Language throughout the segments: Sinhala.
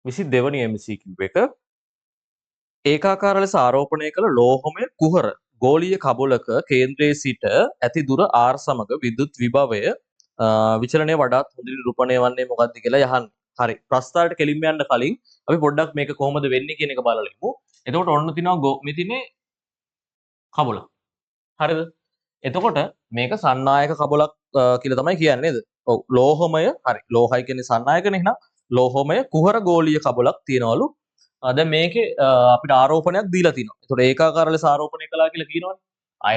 22 වෙනි MCQ එක ඒකාකාර ලෙස ආරෝපණය කළ ලෝහමය කුහර ගෝලීය කබොලක කේන්ද්‍රයේ සිට ඇති දුර r සමග විද්‍යුත් විභවය විචලනය වඩාත් හොඳින් නිරූපණය වන්නේ මොකක්ද කියලා යහන්නේ. හරි. ප්‍රස්තාරයට කෙලින්ම යන්න කලින් අපි පොඩ්ඩක් මේක කොහොමද වෙන්නේ කියන එක බලලා ඉමු. එතකොට ඔන්න තිනවා මෙතිනේ කබොලක්. හරිද? එතකොට මේක සන්නායක කබොලක් කියලා තමයි කියන්නේ නේද? ඔව්. ලෝහමය හරි. ලෝහයි කියන්නේ සන්නායකනේ එහෙනම් ලෝහමය කුහර ගෝලීය කබොලක් තියනවලු. දැන් මේකේ අපිට ආරෝපණයක් දීලා තිනවා. ඒතකොට ඒකාකාර ලෙස ආරෝපණය කළා කියලා කියනවනේ.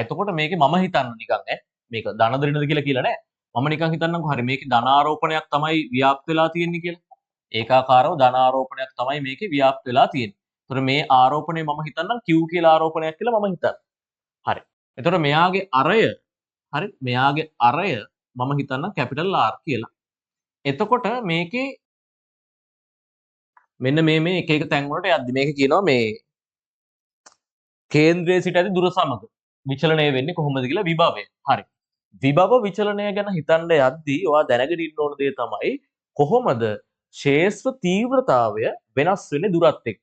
එතකොට මේකේ මම හිතන්න නිකන් මේක ධන ඍණද කියලා නෑ. මම නිකන් හිතන්නම්කෝ හරි මේකේ ධන ආරෝපණයක් තමයි ව්‍යාප්ත වෙලා තියෙන්නේ කියලා. ඒකාකාරව ධන ආරෝපණයක් තමයි මේකේ ව්‍යාප්ත වෙලා තියෙන්නේ. ඒතකොට මේ ආරෝපණය මම හිතන්නම් Q කියලා ආරෝපණයක් කියලා මම හිතන්න. හරි. එතකොට මෙයාගේ අරය හරි මෙයාගේ අරය මම හිතන්නම් කැපිටල් R කියලා. එතකොට මේකේ මෙන්න මේ එක එක තැන් වලට යද්දි මේක කියනවා මේ කේන්ද්‍රයේ සිට ඇති දුර සමග විචලනය වෙන්නේ කොහොමද කියලා විභවය. හරි. විභව විචලනය ගැන හිතන්න යද්දී ඔයා දැනගෙන ඉන්න ඕන දේ තමයි කොහොමද ක්ෂේත්‍ර තීව්‍රතාවය වෙනස් වෙන්නේ දුරත් එක්ක.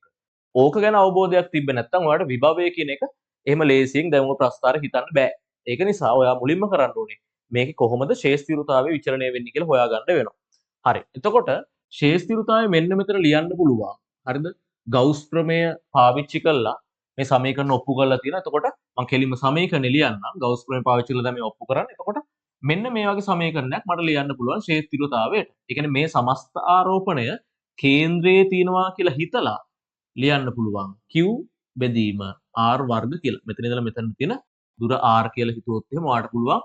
ඕක ගැන අවබෝධයක් තිබ්බේ නැත්නම් ඔයාලට විභවය කියන එක එහෙම ලේසියෙන් දැන් ඔය ප්‍රස්තාරය හිතන්න බෑ. ඒක නිසා ඔයා මුලින්ම කරන්න ඕනේ මේකේ කොහොමද ක්ෂේත්‍ර තීව්‍රතාවය විචලනය වෙන්නේ කියලා හොයාගන්න වෙනවා. හරි. එතකොට ක්ෂේත්‍ර තීව්‍රතාවය මෙන්න මෙතන ලියන්න පුළුවන්. හරිද? ගවුස් ප්‍රමේය පාවිච්චි කළා මේ සමීකරණ ඔප්පු කරලා තියෙනවා. එතකොට මම කෙලින්ම සමීකරණ ලියන්නම්. ගවුස් ප්‍රමේය පාවිච්චි කරලා දැන් මේ ඔප්පු කරන්නේ. එතකොට මෙන්න මේ වගේ සමීකරණයක් මට ලියන්න පුළුවන් ක්ෂේත්‍ර තීව්‍රතාවයට. ඒ කියන්නේ මේ සමස්ත ආරෝපණය කේන්ද්‍රයේ තියෙනවා කියලා හිතලා ලියන්න පුළුවන් Q බෙදීම R වර්ග කියලා. මෙතන ඉඳලා මෙතන තියෙන දුර R කියලා හිතුවොත් එහෙම ඔයාලට පුළුවන්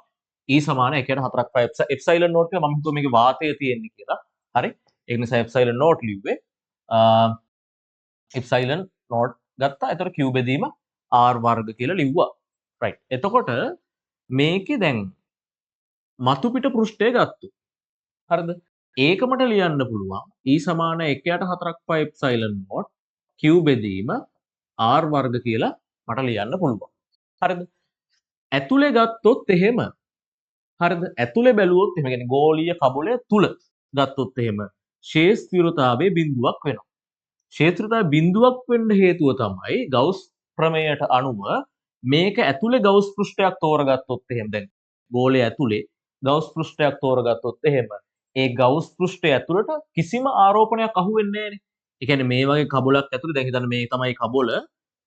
E සමාන 1/4 එප්සයිලන් නෝට් කියලා මම හිතුවා මේකේ වාතය තියෙන්නේ කියලා. හරි. ඒක නිසා එප්සයිලන් නෝට් ලිව්වේ. එප්සයිලන් නෝට් ගත්තා. එතකොට Q බෙදීම R වර්ග කියලා ලිව්වා. රයිට්. එතකොට මේකේ දැන් මතු පිට පෘෂ්ඨය ගත්තා. හරිද? ඒක මට ලියන්න පුළුවන් E සමාන 1/4 එප්සයිලන් නෝට් Q බෙදීම R වර්ග කියලා මට ලියන්න පුළුවන්. හරිද? ඇතුලේ ගත්තොත් එහෙම හරිද? ඇතුලේ බැලුවොත් එහෙම කියන්නේ ගෝලීය කබලය තුල ගත්තොත් එහෙම ක්ෂේත්‍රතාවයේ බිඳුවක් වෙනවා. ක්ෂේත්‍රතාවයේ බිඳුවක් වෙන්න හේතුව තමයි ගවුස් ප්‍රමේයයට අනුව මේක ඇතුලේ ගවුස් පෘෂ්ඨයක් තෝරගත්තොත් එහෙම දැන් ගෝලය ඇතුලේ ගවුස් පෘෂ්ඨයක් තෝරගත්තොත් එහෙම ඒ ගවුස් පෘෂ්ඨය ඇතුළට කිසිම ආරෝපණයක් අහු වෙන්නේ නැහැනේ. ඒ කියන්නේ මේ වගේ කබලක් ඇතුලේ දැන් හිතන්න මේ තමයි කබල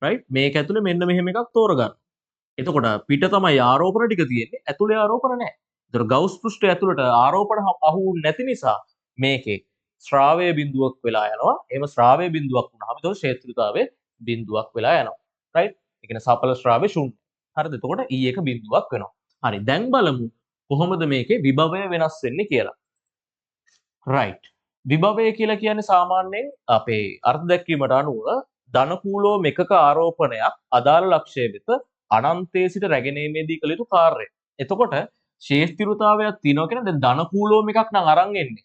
රයිට් මේක ඇතුලේ මෙන්න මෙහෙම එකක් තෝරගන්න. එතකොට පිට තමයි ආරෝපණ ටික තියෙන්නේ ඇතුලේ ආරෝපණ නැහැ. ඒතර ගවුස් පෘෂ්ඨය ඇතුළට ආරෝපණ අහු නැති නිසා මේකේ ශ්‍රාවය බිඳුවක් වෙලා යනවා. එහෙම ශ්‍රාවය බිඳුවක් වුණාම ඒක ක්ෂේත්‍රතාවයේ බිඳුවක් වෙලා යනවා. රයිට්? ඒ කියන්නේ සඵල ශ්‍රාවය ශුන්‍ය. හරිද? එතකොට E එක බිඳුවක් වෙනවා. හරි. දැන් බලමු කොහොමද මේකේ විභවය වෙනස් වෙන්නේ කියලා. රයිට්. විභවය කියලා කියන්නේ සාමාන්‍යයෙන් අපේ අර්ථ දැක්වීමට අනුව ධනකූලව එකක ආරෝපණයක් අදාළ ලක්ෂ්‍යය වෙත අනන්තයේ සිට රැගෙනීමේදී කළ යුතු කාර්යය. එතකොට ශේෂ්ත්‍රතාවයක් තියෙනවා කියන දැන් ධනකූලව එකක් නම් අරන් එන්නේ.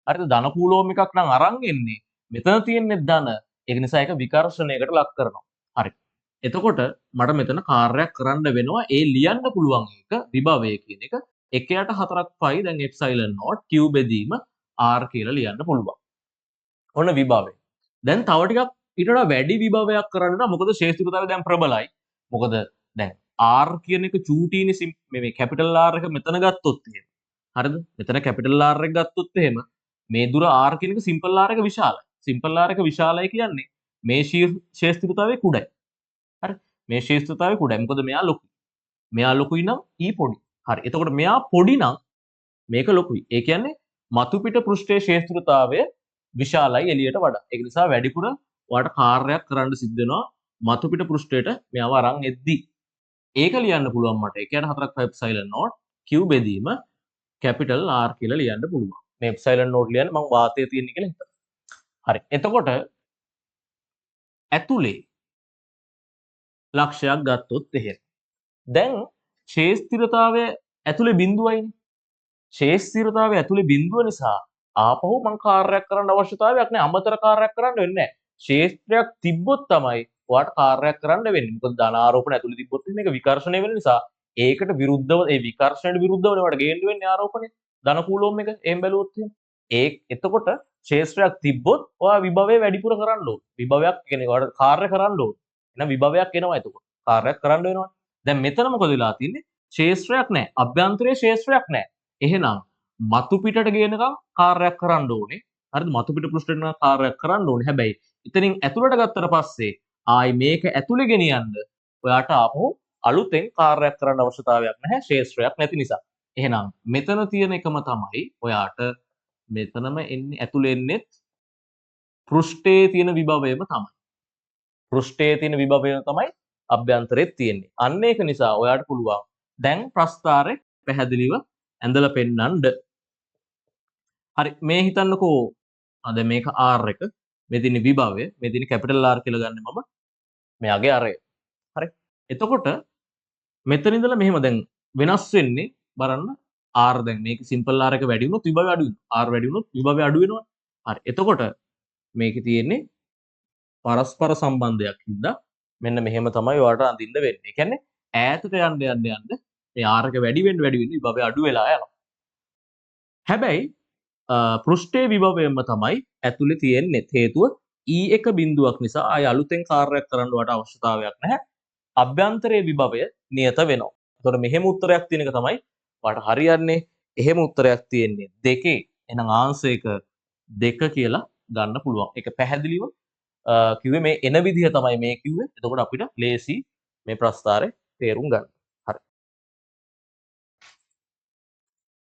හරිද? ධනකූලව එකක් නම් අරන් එන්නේ. මෙතන තියෙන්නේ ධන. ඒක නිසා ඒක විකර්ෂණයකට ලක් කරනවා. හරි. එතකොට මට මෙතන කාර්යයක් කරන්න වෙනවා. ඒ ලියන්න පුළුවන් එක විභවය කියන එක 1/4 පයි දැන් එප්සයිලන් නෝට් Q බෙදීම R කියලා ලියන්න පුළුවන්. ඔන්න විභවය. දැන් තව ටිකක් ඊට වඩා වැඩි විභවයක් කරන්න නම් මොකද ශේෂ්ත්‍රතාවය දැන් ප්‍රබලයි. මොකද දැන් R කියන එක චූටීනේ මේ කැපිටල් R එක මෙතන ගත්තොත් එහෙම. හරිද? මෙතන කැපිටල් R එක ගත්තොත් එහෙම මේ දුර R කියන එක සිම්පල් R එක විශාලයි. සිම්පල් R එක විශාලයි කියන්නේ මේ ශේෂ්ත්‍රතාවයේ කුඩයි. හරි? මේ ශේෂ්ත්‍රතාවයේ කුඩයි. මොකද මෙයා ලොකුයි. මෙයා ලොකුයි නම් E පොඩි. හරි. එතකොට මෙයා පොඩි නම් මේක ලොකුයි. ඒ කියන්නේ මතු පිට පෘෂ්ඨයේ ශේෂ්ත්‍රතාවය විශාලයි එළියට වඩා. ඒක නිසා වැඩිපුර ඔයාලට කාර්යයක් කරන්න සිද්ධ වෙනවා මතු පිට පෘෂ්ඨයට මෙයව අරන් එද්දි. ඒක ලියන්න පුළුවන් මට 1/4 එප්සයිලන් නෝට් Q බෙදීම කැපිටල් R කියලා ලියන්න පුළුවන්. මේ එප්සයිලන් නෝට් ලියන්න මම වාතය තියෙන කියලා හිතනවා. හරි. එතකොට ඇතුලේ ලක්ෂයක් ගත්තොත් එහෙම. දැන් ශේෂ්ත්‍රතාවය ඇතුලේ බිඳුවයිනේ. ශේෂ්ත්‍රතාවය ඇතුලේ බිඳුව නිසා ආපහු මං කාර්යයක් කරන්න අවශ්‍යතාවයක් නැහැ. අමතර කාර්යයක් කරන්න වෙන්නේ නැහැ. ශේෂ්ත්‍රයක් තිබ්බොත් තමයි ඔයාට කාර්යයක් කරන්න වෙන්නේ. මොකද ධන ආරෝපණ ඇතුලේ තිබ්බොත් මේක විකර්ෂණය වෙන නිසා ඒකට විරුද්ධව ඒ විකර්ෂණයට විරුද්ධව ඔයාට ගේන්න වෙන්නේ ආරෝපණය. ධන කූලෝම් එක එහෙම බැලුවොත් එහෙම. එතකොට ශේෂ්ත්‍රයක් තිබ්බොත් ඔයා විභවය වැඩිපුර කරන්න ඕන. විභවයක් කියන්නේ ඔයාට කාර්ය කරන්න ඕන. එහෙනම් විභවයක් එනවා එතකොට. කාර්යයක් කරන්න වෙනවා. දැන් මෙතන මොකද වෙලා තියෙන්නේ? ශේෂ්ත්‍රයක් නැහැ. අභ්‍යන්තරයේ ශේෂ්ත්‍රයක් නැහැ. එහෙනම් මතු පිටට ගේනකම් කාර්යයක් කරන්න ඕනේ. හරිද? මතු පිට පෘෂ්ඨයට නම් කාර්යයක් කරන්න ඕනේ. හැබැයි ඉතින් ඇතුළට ගත්තට පස්සේ ආයි මේක ඇතුළේ ගෙනියන්න ඔයාට ආපහු අලුතෙන් කාර්යයක් කරන්න අවශ්‍යතාවයක් නැහැ ශේෂ්ත්‍රයක් නැති නිසා. එහෙනම් මෙතන තියෙන එකම තමයි ඔයාට මෙතනම එන්නේ ඇතුළේ එන්නේ පෘෂ්ඨයේ තියෙන විභවයම තමයි. පෘෂ්ඨයේ තියෙන විභවය තමයි අභ්‍යන්තරෙත් තියෙන්නේ. අන්න ඒක නිසා ඔයාට පුළුවන් දැන් ප්‍රස්ථාරේ පැහැදිලිව ඇඳලා පෙන්නන්න. හරි මේ හිතන්නකෝ දැන් මේක R එක මේ තියෙන විභවය මේ තියෙන කැපිටල් R කියලා ගන්න මම මෙයාගේ අරය. හරි. එතකොට මෙතන ඉඳලා මෙහෙම දැන් වෙනස් වෙන්නේ බලන්න R දැන් මේක සිම්පල් R එක වැඩි වුණොත් විභවය අඩු වෙනවා. R වැඩි වුණොත් විභවය අඩු වෙනවා. හරි. එතකොට මේකේ තියෙන්නේ පරස්පර සම්බන්ධයක් හින්දා මෙන්න මෙහෙම තමයි ඔයාලට අඳින්න වෙන්නේ. ඒ කියන්නේ ඈතට යන්න මේ R එක වැඩි වෙන්න විභවය අඩු වෙලා යනවා. හැබැයි පෘෂ්ඨයේ විභවයම තමයි ඇතුලේ තියෙන්නේ. හේතුව E1 බිඳුවක් නිසා ආය අලුතෙන් කාර්යයක් කරන්න වට අවශ්‍යතාවයක් නැහැ. අභ්‍යන්තරයේ විභවය නියත වෙනවා. එතකොට මෙහෙම උත්තරයක් තියෙන එක තමයි වට හරියන්නේ. එහෙම උත්තරයක් තියෙන්නේ 2. එහෙනම් ආන්සර් එක 2 කියලා ගන්න පුළුවන්. ඒක පැහැදිලිව කිව්වේ මේ එන විදිහ තමයි මේ කිව්වේ. එතකොට අපිට ලේසි මේ ප්‍රස්ථාරේ තේරුම් ගන්න.